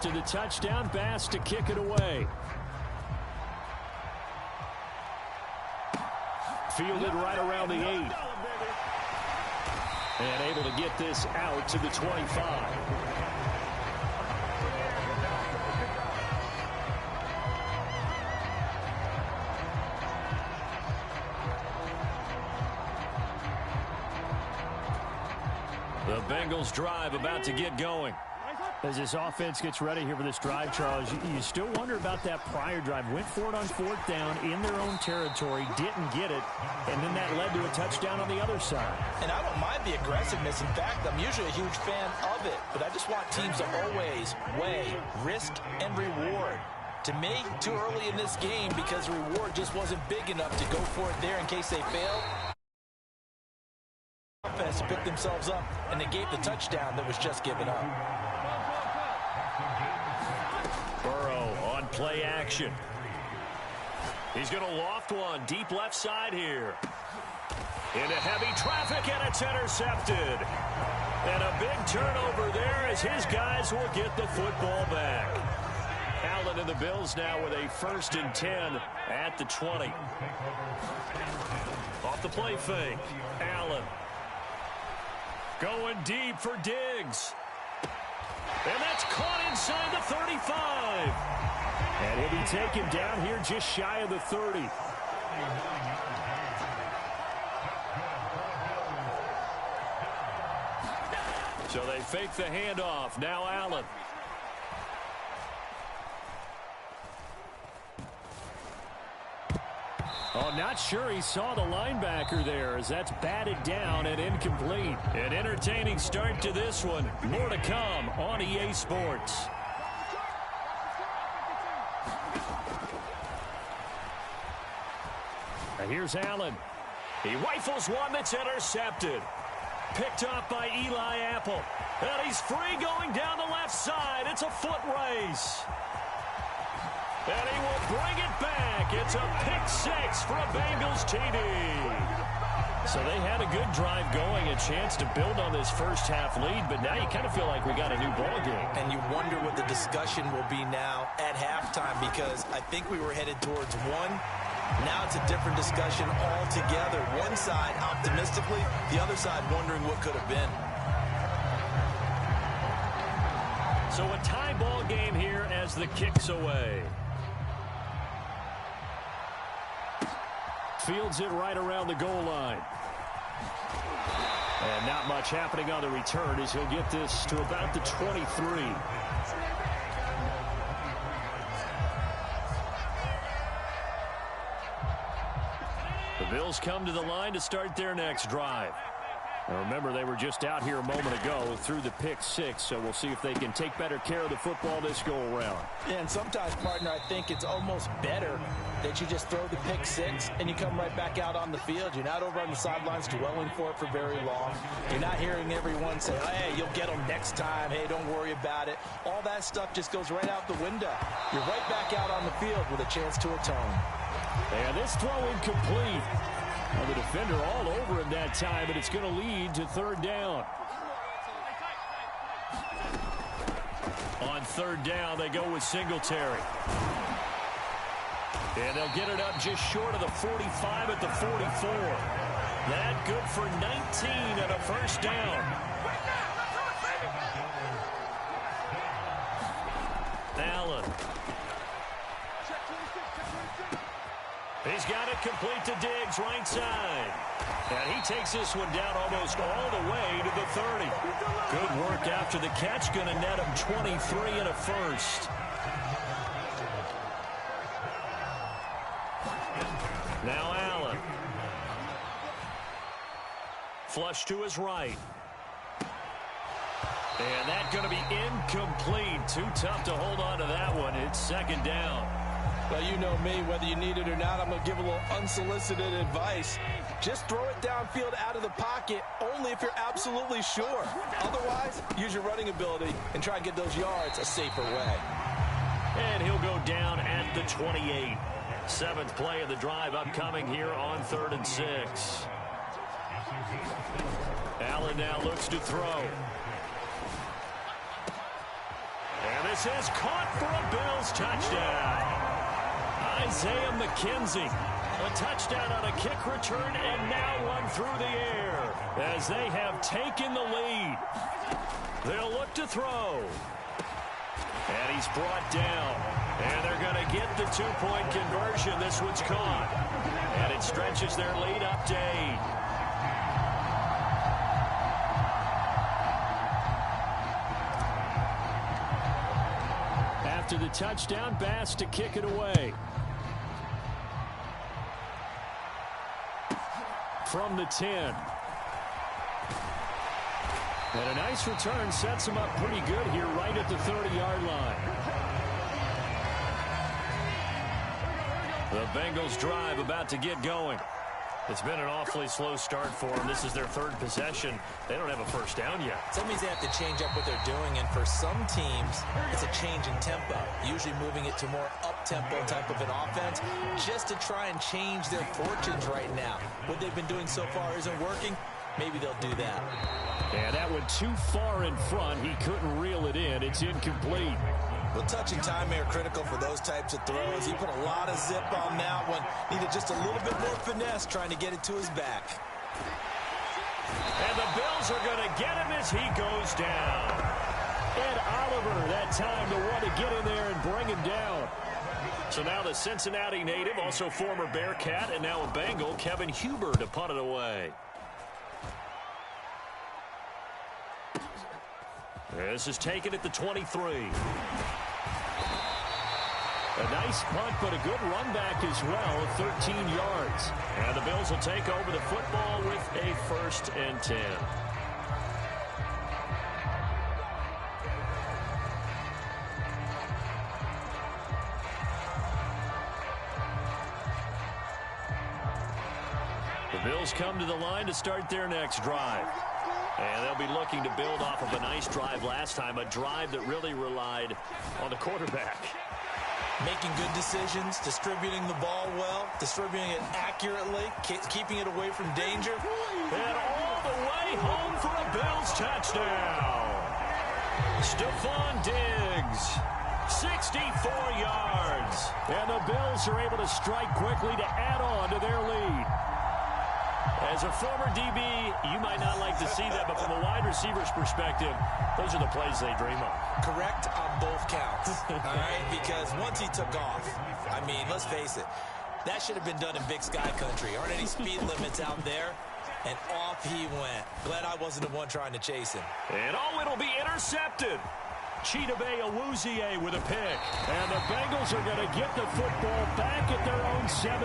To the touchdown, Bass to kick it away. Fielded right around the 8. And able to get this out to the 25. The Bengals drive about to get going. As this offense gets ready here for this drive, Charles, you still wonder about that prior drive. Went for it on 4th down in their own territory, didn't get it, and then that led to a touchdown on the other side. And I don't mind the aggressiveness. In fact, I'm usually a huge fan of it, but I just want teams to always weigh risk and reward. To me, too early in this game because the reward just wasn't big enough to go for it there in case they failed. Offense to pick themselves up, and they gave the touchdown that was just given up. Burrow on play action. He's going to loft one deep left side here. Into heavy traffic, and it's intercepted. And a big turnover there as his guys will get the football back. Allen and the Bills now with a 1st and 10 at the 20. Off the play fake. Allen. Going deep for Diggs. And that's caught inside the 35. And he'll be taken down here just shy of the 30. So they fake the handoff. Now Allen. Oh, not sure he saw the linebacker there as that's batted down and incomplete. An entertaining start to this one. More to come on EA Sports. And here's Allen. He rifles one that's intercepted. Picked up by Eli Apple. And he's free going down the left side. It's a foot race. And he will bring it back. It's a pick six for a Bengals TD. So they had a good drive going, a chance to build on this first half lead, but now you kind of feel like we got a new ball game. And you wonder what the discussion will be now at halftime, because I think we were headed towards one. Now it's a different discussion altogether. One side optimistically, the other side wondering what could have been. So a tie ball game here as the kick's away. Fields it right around the goal line. And not much happening on the return as he'll get this to about the 23. The Bills come to the line to start their next drive. Now remember, they were just out here a moment ago through the pick six, so we'll see if they can take better care of the football this go-around. Yeah, and sometimes, partner, I think it's almost better that you just throw the pick six and you come right back out on the field. You're not over on the sidelines dwelling for it for very long. You're not hearing everyone say, hey, you'll get them next time. Hey, don't worry about it. All that stuff just goes right out the window. You're right back out on the field with a chance to atone. And this throw incomplete. Well, the defender all over him that time, but it's going to lead to 3rd down. On 3rd down, they go with Singletary. And they'll get it up just short of the 45 at the 44. That good for 19 and a 1st down. Allen. He's got it complete to Diggs, right side. And he takes this one down almost all the way to the 30. Good work after the catch. Going to net him 23 and a 1st. Now Allen. Flush to his right. And that's going to be incomplete. Too tough to hold on to that one. It's 2nd down. Well, you know me, whether you need it or not, I'm going to give a little unsolicited advice. Just throw it downfield out of the pocket, only if you're absolutely sure. Otherwise, use your running ability and try and get those yards a safer way. And he'll go down at the 28. 7th play of the drive upcoming here on 3rd and 6. Allen now looks to throw. And This is caught for a Bills touchdown. Isaiah McKenzie. A touchdown on a kick return and now one through the air as they have taken the lead. They'll look to throw. And he's brought down. And they're going to get the two-point conversion. This one's caught. And it stretches their lead up to 8. After the touchdown, Bass to kick it away. From the 10. And a nice return sets him up pretty good here right at the 30-yard line. The Bengals drive about to get going. It's been an awfully slow start for them. This is their third possession. They don't have a first down yet. That means they have to change up what they're doing, and for some teams, it's a change in tempo, usually moving it to more up-tempo type of an offense just to try and change their fortunes right now. What they've been doing so far isn't working. Maybe they'll do that. Yeah, that went too far in front. He couldn't reel it in. It's incomplete. Well, touch and time are critical for those types of throws. He put a lot of zip on that one. Needed just a little bit more finesse trying to get it to his back. And the Bills are going to get him as he goes down. Ed Oliver that time to want to get in there and bring him down. So now the Cincinnati native, also former Bearcat and now a Bengal, Kevin Huber to punt it away. This is taken at the 23. A nice punt, but a good run back as well, 13 yards. And the Bills will take over the football with a 1st and 10. The Bills come to the line to start their next drive. And they'll be looking to build off of a nice drive last time, a drive that really relied on the quarterback. Making good decisions, distributing the ball well, distributing it accurately, keeping it away from danger. And all the way home for a Bills touchdown. Stephon Diggs, 64 yards. And the Bills are able to strike quickly to add on to their lead. As a former DB, you might not like to see that, but from a wide receiver's perspective, those are the plays they dream of. Correct on both counts, all right? Because once he took off, I mean, let's face it, that should have been done in Big Sky Country. Aren't any speed limits out there? And off he went. Glad I wasn't the one trying to chase him. And it'll be intercepted. Chidobe Awuzie with a pick. And the Bengals are going to get the football back at their own 17.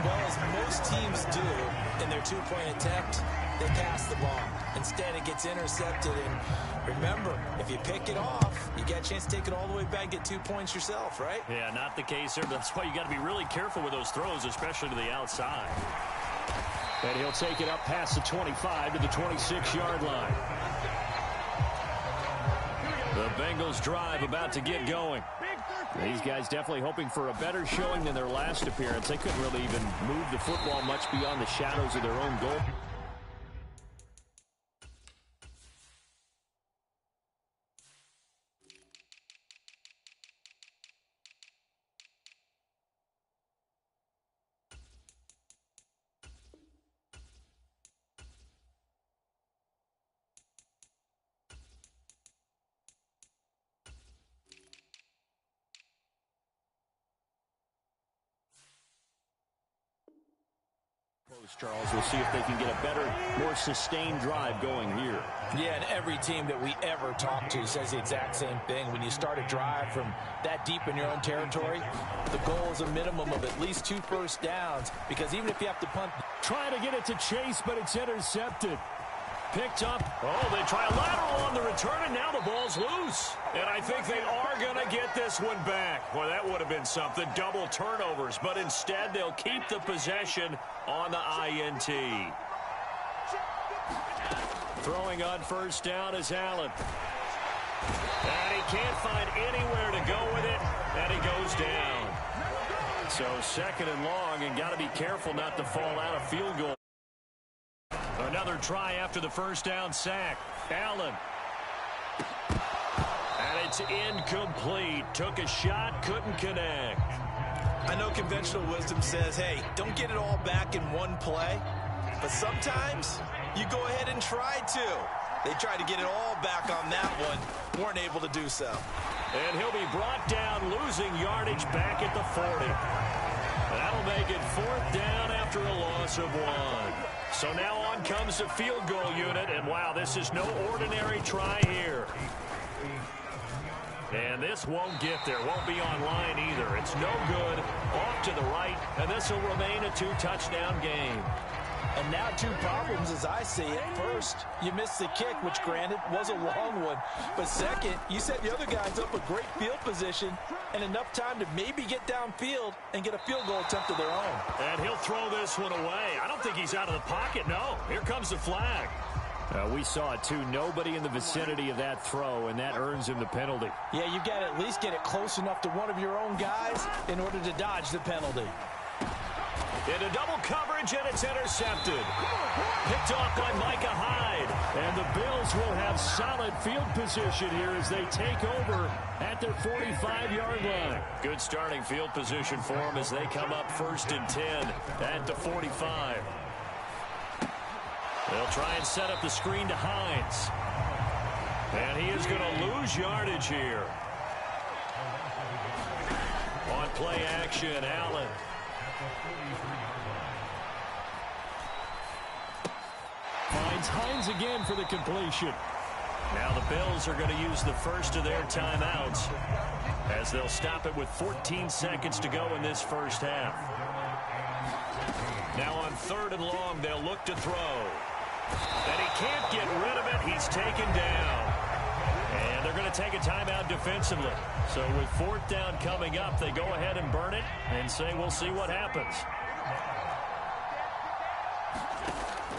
Well, as most teams do in their two-point attempt, they pass the ball. Instead, it gets intercepted. And remember, if you pick it off, you get a chance to take it all the way back, get 2 points yourself, right? Yeah, not the case here. But that's why you got to be really careful with those throws, especially to the outside. And he'll take it up past the 25 to the 26-yard line. The Bengals drive about to get going. These guys definitely hoping for a better showing than their last appearance. They couldn't really even move the football much beyond the shadows of their own goal. Charles, we'll see if they can get a better, more sustained drive going here. Yeah, and every team that we ever talk to says the exact same thing. When you start a drive from that deep in your own territory, the goal is a minimum of at least 2 first downs, because even if you have to punt. Trying to get it to Chase, but it's intercepted. Picked up. Oh, they try a lateral on the return, and now the ball's loose. And I think they are going to get this one back. Boy, that would have been something. Double turnovers. But instead, they'll keep the possession on the INT. Throwing on first down is Allen. And he can't find anywhere to go with it. And he goes down. So 2nd and long, and got to be careful not to fall out of field goal. Another try after the first down sack. Allen. And it It's incomplete. Took a shot, couldn't connect. I know conventional wisdom says, hey, don't get it all back in one play. But sometimes you go ahead and try to. They tried to get it all back on that one. Weren't able to do so. And he'll be brought down, losing yardage back at the 40. That'll make it 4th down after a loss of 1. So now on comes the field goal unit. And, wow, this is no ordinary try here. And this won't get there. Won't be online either. It's no good. Off to the right. And this will remain a 2-touchdown game. And now 2 problems as I see it. First, you missed the kick, which granted was a long one. But second, you set the other guys up with great field position and enough time to maybe get downfield and get a field goal attempt of their own. And he'll throw this one away. I don't think he's out of the pocket, no. Here comes the flag. We saw it, too. Nobody in the vicinity of that throw, and that earns him the penalty. Yeah, you've got to at least get it close enough to one of your own guys in order to dodge the penalty. Into double coverage, and it's intercepted. Picked off by Micah Hyde. And the Bills will have solid field position here as they take over at their 45-yard line. Good starting field position for them as they come up 1st and 10 at the 45. They'll try and set up the screen to Hines. And he is going to lose yardage here. On play action, Allen. Finds Hines again for the completion. Now the Bills are going to use the first of their timeouts as they'll stop it with 14 seconds to go in this first half. Now on 3rd and long, they'll look to throw. And he can't get rid of it. He's taken down. And they're going to take a timeout defensively. So with 4th down coming up, they go ahead and burn it and say we'll see what happens.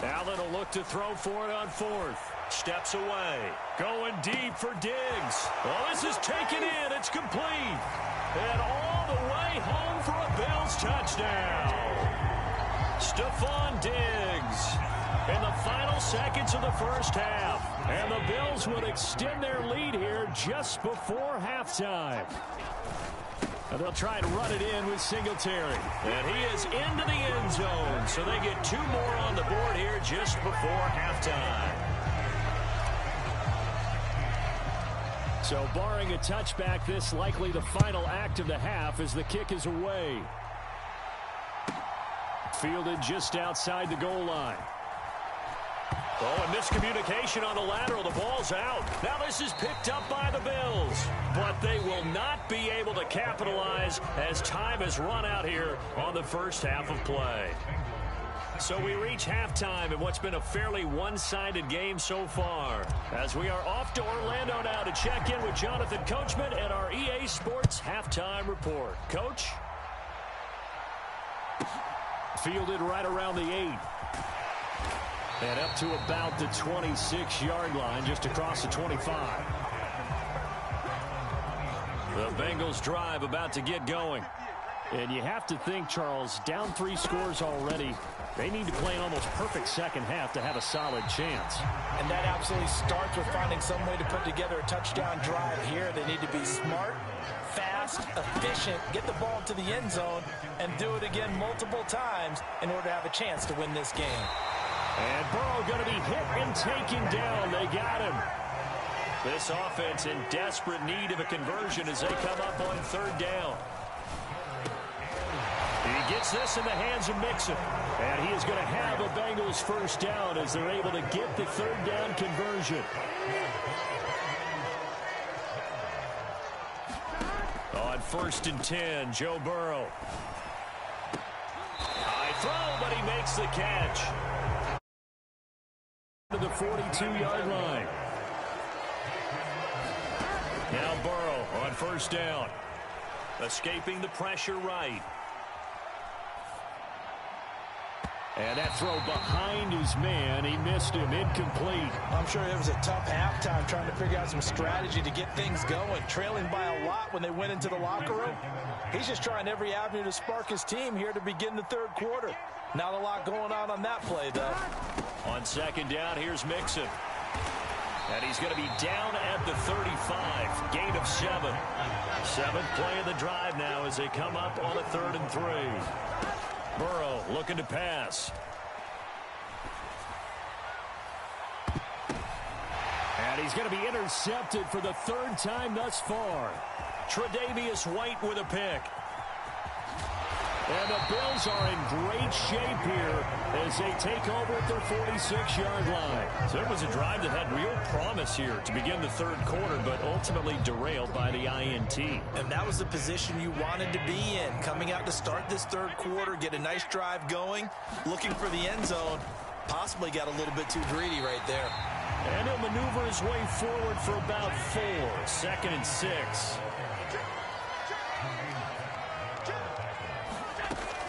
Allen will look to throw for it on 4th. Steps away. Going deep for Diggs. Well, this is taken in. It's complete. And all the way home for a Bills touchdown. Stephon Diggs in the final seconds of the first half. And the Bills would extend their lead here just before halftime. And they'll try and run it in with Singletary. And he is into the end zone. So they get 2 more on the board here just before halftime. So barring a touchback, this likely the final act of the half as the kick is away. Fielded just outside the goal line. Oh, a miscommunication on the lateral. The ball's out. Now this is picked up by the Bills. But they will not be able to capitalize as time has run out here on the first half of play. So we reach halftime in what's been a fairly one-sided game so far. As we are off to Orlando now to check in with Jonathan Coachman and our EA Sports Halftime Report. Coach? Fielded right around the 8. And up to about the 26-yard line, just across the 25. The Bengals drive about to get going. And you have to think, Charles, down 3 scores already. They need to play an almost perfect second half to have a solid chance. And that absolutely starts with finding some way to put together a touchdown drive here. They need to be smart, fast, efficient, get the ball to the end zone, and do it again multiple times in order to have a chance to win this game. And Burrow going to be hit and taken down. They got him. This offense in desperate need of a conversion as they come up on 3rd down. He gets this in the hands of Mixon. And he is going to have a Bengals first down as they're able to get the 3rd down conversion. On 1st and 10, Joe Burrow. High throw, but he makes the catch. To the 42-yard line. Now Burrow on 1st down. Escaping the pressure right. And that throw behind his man. He missed him. Incomplete. I'm sure it was a tough halftime trying to figure out some strategy to get things going. Trailing by a lot when they went into the locker room. He's just trying every avenue to spark his team here to begin the 3rd quarter. Not a lot going on that play, though. On 2nd down, here's Mixon. And he's going to be down at the 35. Gain of 7. Seventh play of the drive now as they come up on a 3rd and 3. Burrow looking to pass. And he's going to be intercepted for the 3rd time thus far. Tre'Davious White with a pick. And the Bills are in great shape here as they take over at their 46-yard line. So it was a drive that had real promise here to begin the 3rd quarter, but ultimately derailed by the INT. And that was the position you wanted to be in. Coming out to start this 3rd quarter, get a nice drive going, looking for the end zone. Possibly got a little bit too greedy right there. And he'll maneuver his way forward for about 4. 2nd and 6.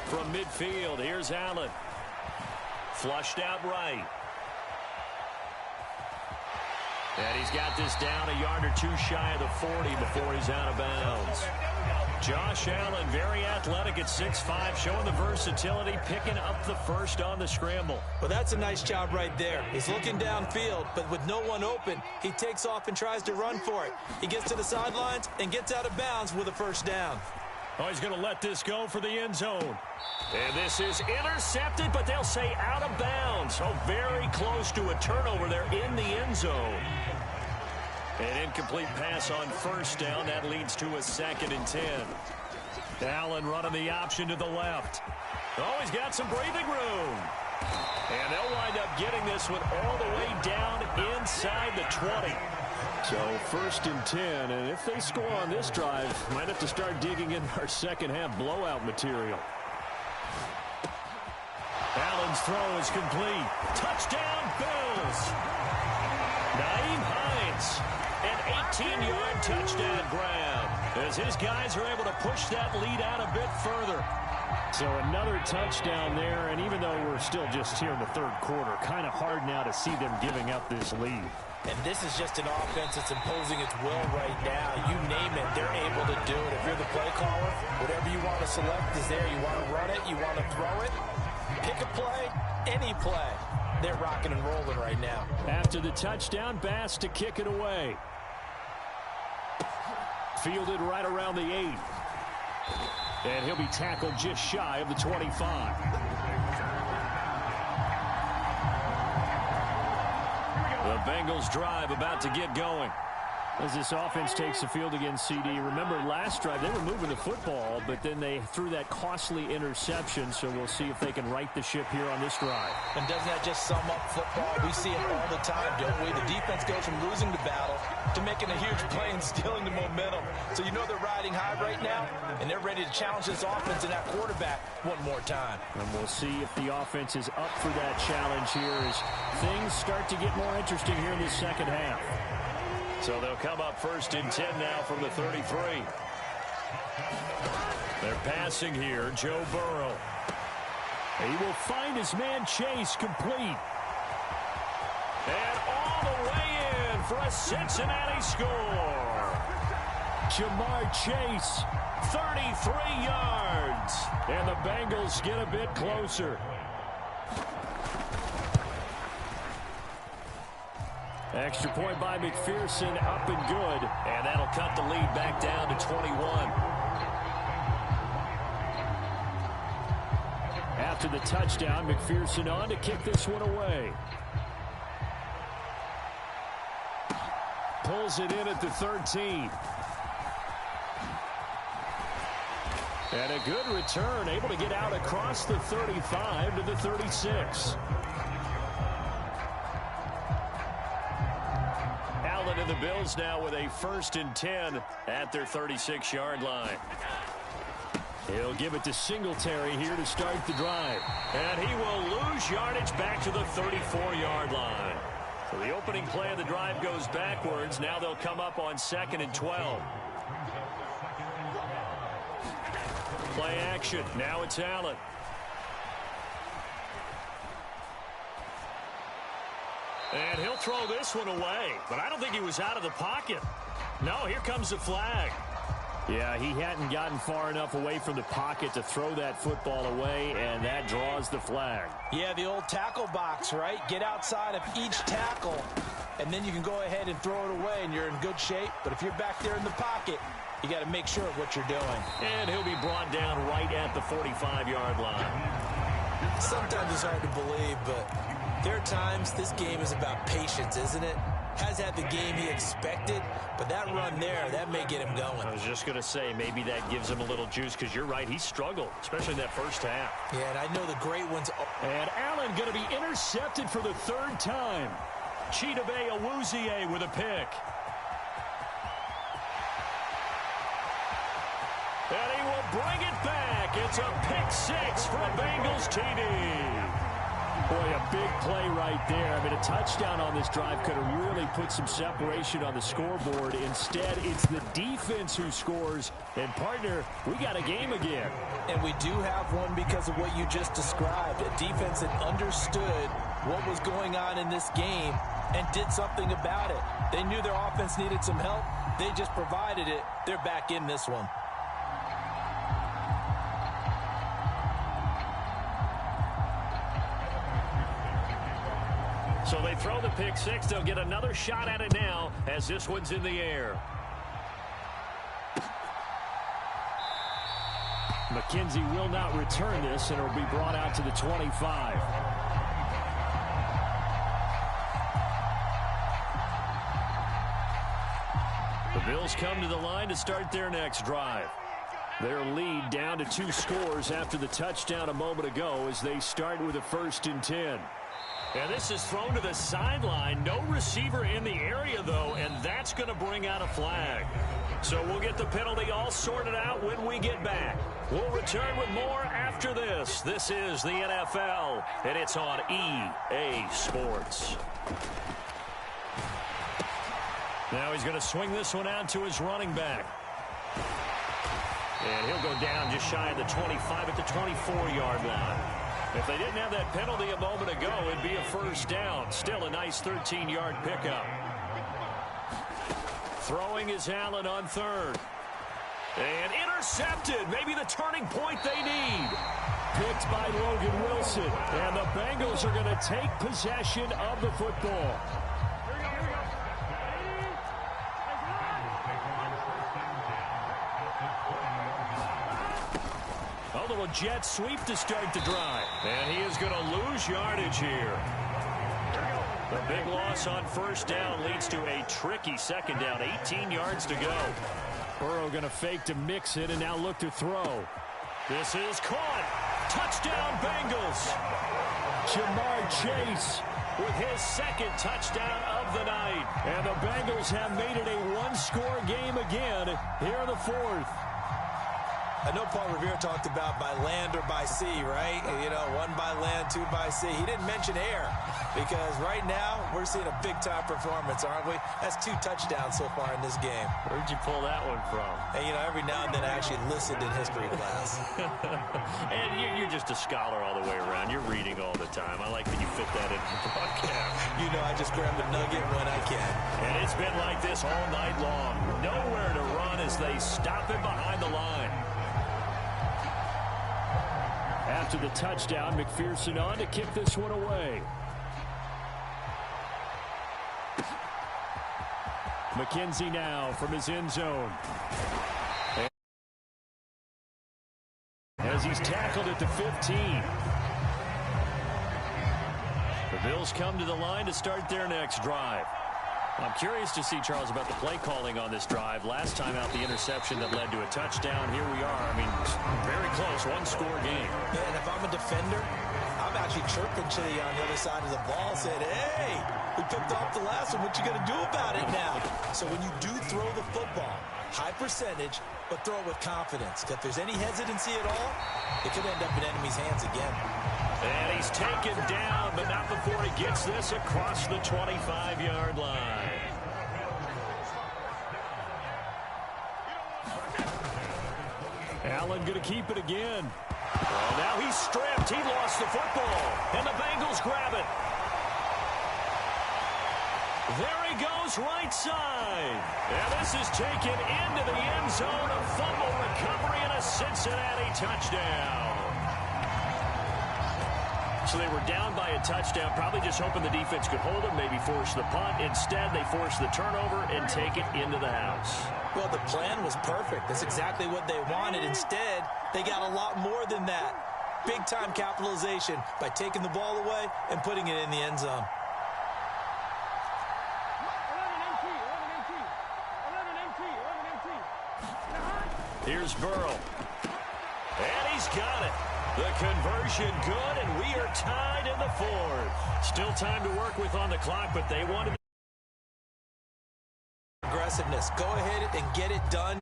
From midfield, here's Allen. Flushed out right. And he's got this down a yard or 2 shy of the 40 before he's out of bounds. Josh Allen, very athletic at 6'5", showing the versatility, picking up the first on the scramble. Well, that's a nice job right there. He's looking downfield, but with no one open, he takes off and tries to run for it. He gets to the sidelines and gets out of bounds with a first down. Oh, he's going to let this go for the end zone. And this is intercepted, but they'll say out of bounds. So very close to a turnover there in the end zone. An incomplete pass on first down. That leads to a 2nd and 10. Allen running the option to the left. Oh, he's got some breathing room. And they'll wind up getting this one all the way down inside the 20. So 1st and 10, and if they score on this drive, might have to start digging in our second-half blowout material. Allen's throw is complete. Touchdown, Bills. Nyheim Hines, an 18-yard touchdown grab, as his guys are able to push that lead out a bit further. So another touchdown there, and even though we're still just here in the 3rd quarter, kind of hard now to see them giving up this lead. And this is just an offense that's imposing its will right now. You name it, they're able to do it. If you're the play caller, whatever you want to select is there. You want to run it, you want to throw it, pick a play, any play. They're rocking and rolling right now. After the touchdown, Bass to kick it away. Fielded right around the 8. And he'll be tackled just shy of the 25. The Bengals drive about to get going. As this offense takes the field against CD. Remember, last drive, they were moving the football, but then they threw that costly interception, so we'll see if they can right the ship here on this drive. And doesn't that just sum up football? We see it all the time, don't we? The defense goes from losing the battle to making a huge play and stealing the momentum. So you know they're riding high right now, and they're ready to challenge this offense and that quarterback one more time. And we'll see if the offense is up for that challenge here as things start to get more interesting here in the second half. So they'll come up 1st and 10 now from the 33. They're passing here, Joe Burrow. He will find his man Chase complete. And all the way in for a Cincinnati score. Jamar Chase, 33 yards. And the Bengals get a bit closer. Extra point by McPherson, up and good. And that'll cut the lead back down to 21. After the touchdown, McPherson on to kick this one away. Pulls it in at the 13. And a good return, able to get out across the 35 to the 36. Allen and the Bills now with a 1st and 10 at their 36-yard line. He'll give it to Singletary here to start the drive. And he will lose yardage back to the 34-yard line. So the opening play of the drive goes backwards. Now they'll come up on 2nd and 12. Play action. Now it's Allen. And he'll throw this one away. But I don't think he was out of the pocket. No, here comes the flag. Yeah, he hadn't gotten far enough away from the pocket to throw that football away, and that draws the flag. Yeah, the old tackle box, right? Get outside of each tackle and then you can go ahead and throw it away, and you're in good shape. But if you're back there in the pocket, you got to make sure of what you're doing. And he'll be brought down right at the 45-yard line. Sometimes it's hard to believe, but there are times this game is about patience, isn't it? Has had the game he expected, but that run there, that may get him going. I was just going to say, maybe that gives him a little juice, because you're right, he struggled, especially in that first half. Yeah, and I know the great ones. And Allen going to be intercepted for the third time. Chidobe Awuzie with a pick. And he will bring it back. It's a pick six for a Bengals TD. Boy, a big play right there. I mean, a touchdown on this drive could have really put some separation on the scoreboard. Instead, it's the defense who scores. And, partner, we got a game again. And we do have one because of what you just described. A defense that understood what was going on in this game and did something about it. They knew their offense needed some help. They just provided it. They're back in this one. So they throw the pick six. They'll get another shot at it now as this one's in the air. McKenzie will not return this, and it'll be brought out to the 25. The Bills come to the line to start their next drive. Their lead down to 2 scores after the touchdown a moment ago as they start with a 1st and 10. And this is thrown to the sideline. No receiver in the area, though, and that's going to bring out a flag. So we'll get the penalty all sorted out when we get back. We'll return with more after this. This is the NFL, and it's on EA Sports. Now he's going to swing this one out to his running back. And he'll go down just shy of the 25 at the 24-yard line. If they didn't have that penalty a moment ago, it'd be a 1st down. Still a nice 13-yard pickup. Throwing is Allen on 3rd. And intercepted. Maybe the turning point they need. Picked by Logan Wilson. And the Bengals are going to take possession of the football. A little jet sweep to start the drive. And he is going to lose yardage here. The big loss on 1st down leads to a tricky 2nd down. 18 yards to go. Burrow going to fake to mix it and now look to throw. This is caught. Touchdown Bengals. Jamar Chase with his 2nd touchdown of the night. And the Bengals have made it a 1-score game again here in the 4th. I know Paul Revere talked about by land or by sea, right? You know, 1 by land, 2 by sea. He didn't mention air because right now we're seeing a big-time performance, aren't we? That's 2 touchdowns so far in this game. Where'd you pull that one from? Hey, you know, every now and then I actually listened in history class. And you're just a scholar all the way around. You're reading all the time. I like that you fit that into the broadcast. You know, I just grab a nugget when I can. And it's been like this all night long. Nowhere to run as they stop him behind the line. After the touchdown, McPherson on to kick this one away. McKenzie now from his end zone. As he's tackled at the 15. The Bills come to the line to start their next drive. I'm curious to see, Charles, about the play calling on this drive. Last time out, the interception that led to a touchdown. Here we are. I mean, very close, 1-score game. Yeah, and if I'm a defender, I'm actually chirping to you on the other side of the ball, saying, hey, we picked off the last one. What you going to do about it now? So when you do throw the football, high percentage, but throw it with confidence. If there's any hesitancy at all, it could end up in enemy's hands again. And he's taken down, but not before he gets this across the 25-yard line. Allen going to keep it again. Well, now he's stripped. He lost the football. And the Bengals grab it. There he goes right side. And this is taken into the end zone. A fumble recovery and a Cincinnati touchdown. So they were down by a touchdown, probably just hoping the defense could hold them, maybe force the punt. Instead, they forced the turnover and take it into the house. Well, the plan was perfect. That's exactly what they wanted. Instead, they got a lot more than that. Big-time capitalization by taking the ball away and putting it in the end zone. Here's Burrow. And he's got it. The conversion good, and we are tied in the fourth. Still time to work with on the clock, but they wanted aggressiveness. Go ahead and get it done.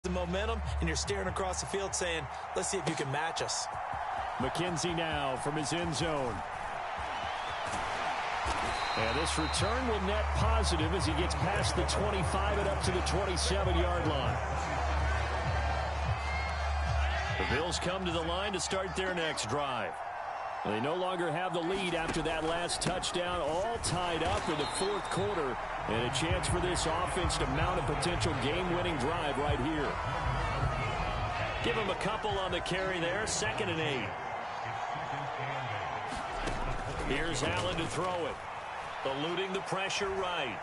The momentum, and you're staring across the field saying, let's see if you can match us. McKenzie now from his end zone. And this return will net positive as he gets past the 25 and up to the 27-yard line. The Bills come to the line to start their next drive. They no longer have the lead after that last touchdown, all tied up in the fourth quarter, and a chance for this offense to mount a potential game-winning drive right here. Give them a couple on the carry there, 2nd and 8. Here's Allen to throw it, eluding the pressure right.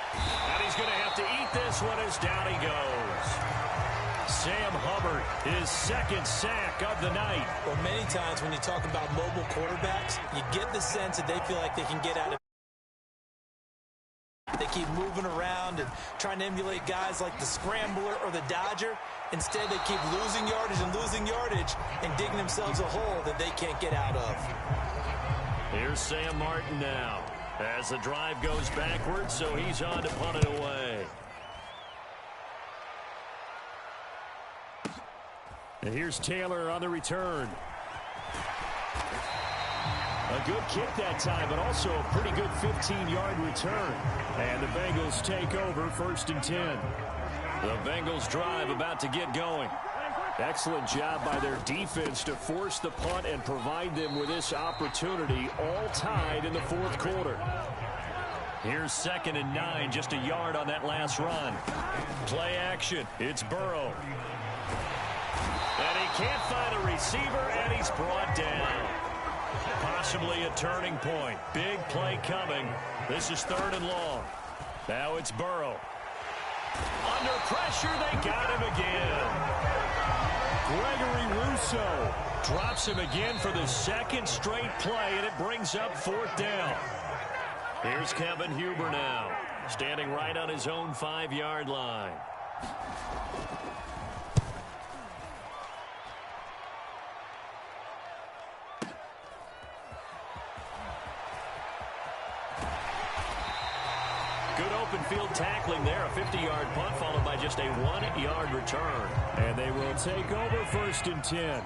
And he's going to have to eat this one as down he goes. Sam Hubbard, his 2nd sack of the night. Well, many times when you talk about mobile quarterbacks, you get the sense that they feel like they can get out of it. They keep moving around and trying to emulate guys like the Scrambler or the Dodger. Instead, they keep losing yardage and digging themselves a hole that they can't get out of. Here's Sam Martin now as the drive goes backwards, so he's on to punt it away. And here's Taylor on the return. A good kick that time, but also a pretty good 15-yard return. And the Bengals take over 1st and 10. The Bengals drive about to get going. Excellent job by their defense to force the punt and provide them with this opportunity, all tied in the fourth quarter. Here's 2nd and 9, just a yard on that last run. Play action. It's Burrow. And he can't find a receiver, and he's brought down. Possibly a turning point. Big play coming. This is 3rd and long. Now it's Burrow. Under pressure, they got him again. Gregory Rousseau drops him again for the 2nd straight play, and it brings up 4th down. Here's Kevin Huber now, standing right on his own 5-yard line. Good open field tackling there. A 50-yard punt followed by just a 1-yard return. And they will take over 1st and 10.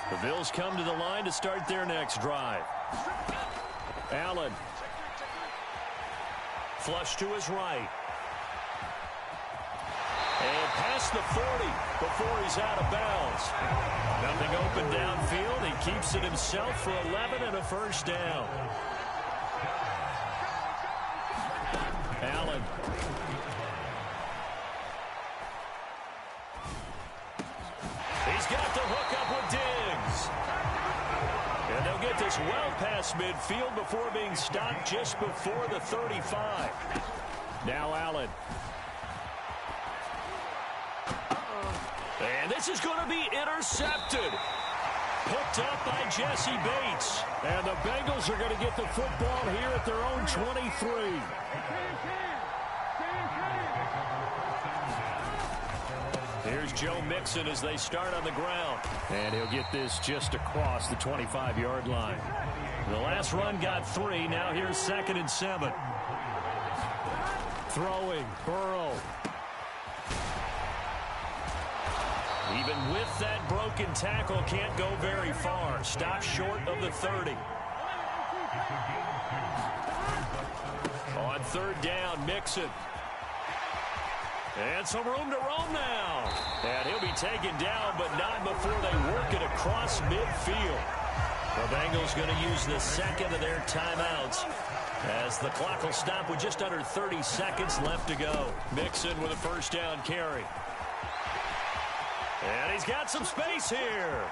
The Bills come to the line to start their next drive. Allen. Flush to his right. And past the 40 before he's out of bounds. Nothing open downfield. He keeps it himself for 11 and a 1st down. Allen. He's got the hook up with Diggs. And they'll get this well past midfield before being stopped just before the 35. Now Allen. And this is going to be intercepted. Picked up by Jesse Bates. And the Bengals are going to get the football here at their own 23. Here's Joe Mixon as they start on the ground. And he'll get this just across the 25-yard line. The last run got 3. Now here's 2nd and 7. Throwing. Burrow. Even with that broken tackle, can't go very far. Stops short of the 30. On 3rd down, Mixon. And some room to roam now. And he'll be taken down, but not before they work it across midfield. The Bengals going to use the 2nd of their timeouts as the clock will stop with just under 30 seconds left to go. Mixon with a 1st down carry. And he's got some space here.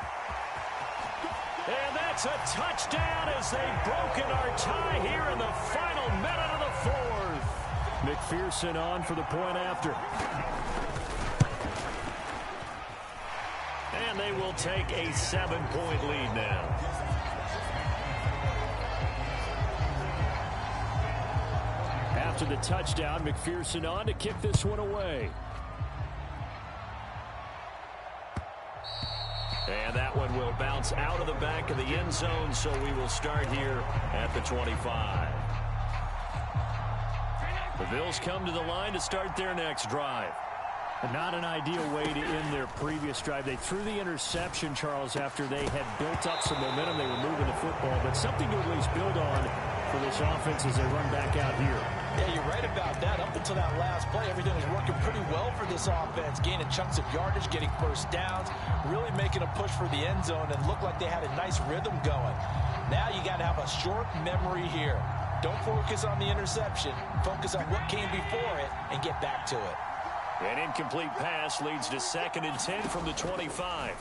And that's a touchdown as they've broken our tie here in the final minute of the fourth. McPherson on for the point after. And they will take a 7-point lead now. After the touchdown, McPherson on to kick this one away. And that one will bounce out of the back of the end zone, so we will start here at the 25. The Bills come to the line to start their next drive. Not an ideal way to end their previous drive. They threw the interception, Charles, after they had built up some momentum. They were moving the football, but something to at least build on for this offense as they run back out here. Yeah, you're right about that. Up until that last play, everything was working pretty well for this offense, gaining chunks of yardage, getting first downs, really making a push for the end zone, and looked like they had a nice rhythm going. Now you got to have a short memory here. Don't focus on the interception. Focus on what came before it and get back to it. An incomplete pass leads to 2nd and 10 from the 25.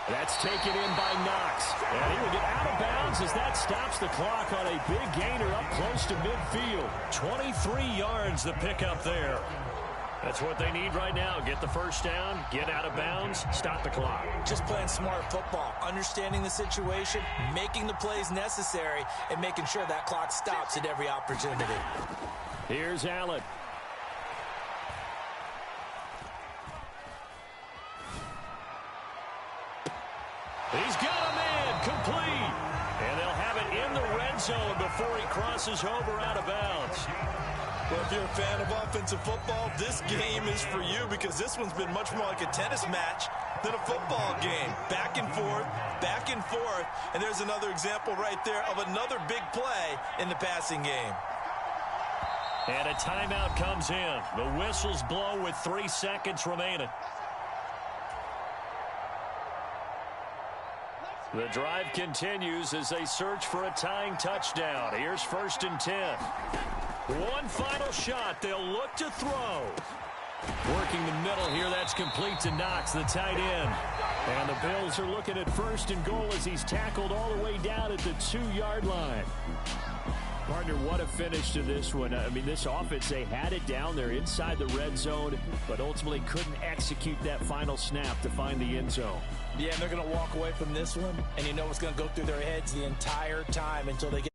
That's taken in by Knox. And he will get out of bounds as that stops the clock on a big gainer up close to midfield. 23 yards the pickup there. That's what they need right now. Get the first down, get out of bounds, stop the clock. Just playing smart football, understanding the situation, making the plays necessary, and making sure that clock stops at every opportunity. Here's Allen. He's got a man complete. And they'll have it in the red zone before he crosses over out of bounds. Well, if you're a fan of offensive football, this game is for you because this one's been much more like a tennis match than a football game. Back and forth, and there's another example right there of another big play in the passing game. And a timeout comes in. The whistles blow with 3 seconds remaining. The drive continues as they search for a tying touchdown. Here's 1st and 10. One final shot. They'll look to throw. Working the middle here. That's complete to Knox, the tight end. And the Bills are looking at 1st and goal as he's tackled all the way down at the 2-yard line. Partner, what a finish to this one. I mean, this offense, they had it down there inside the red zone, but ultimately couldn't execute that final snap to find the end zone. Yeah, and they're going to walk away from this one, and you know what's going to go through their heads the entire time until they get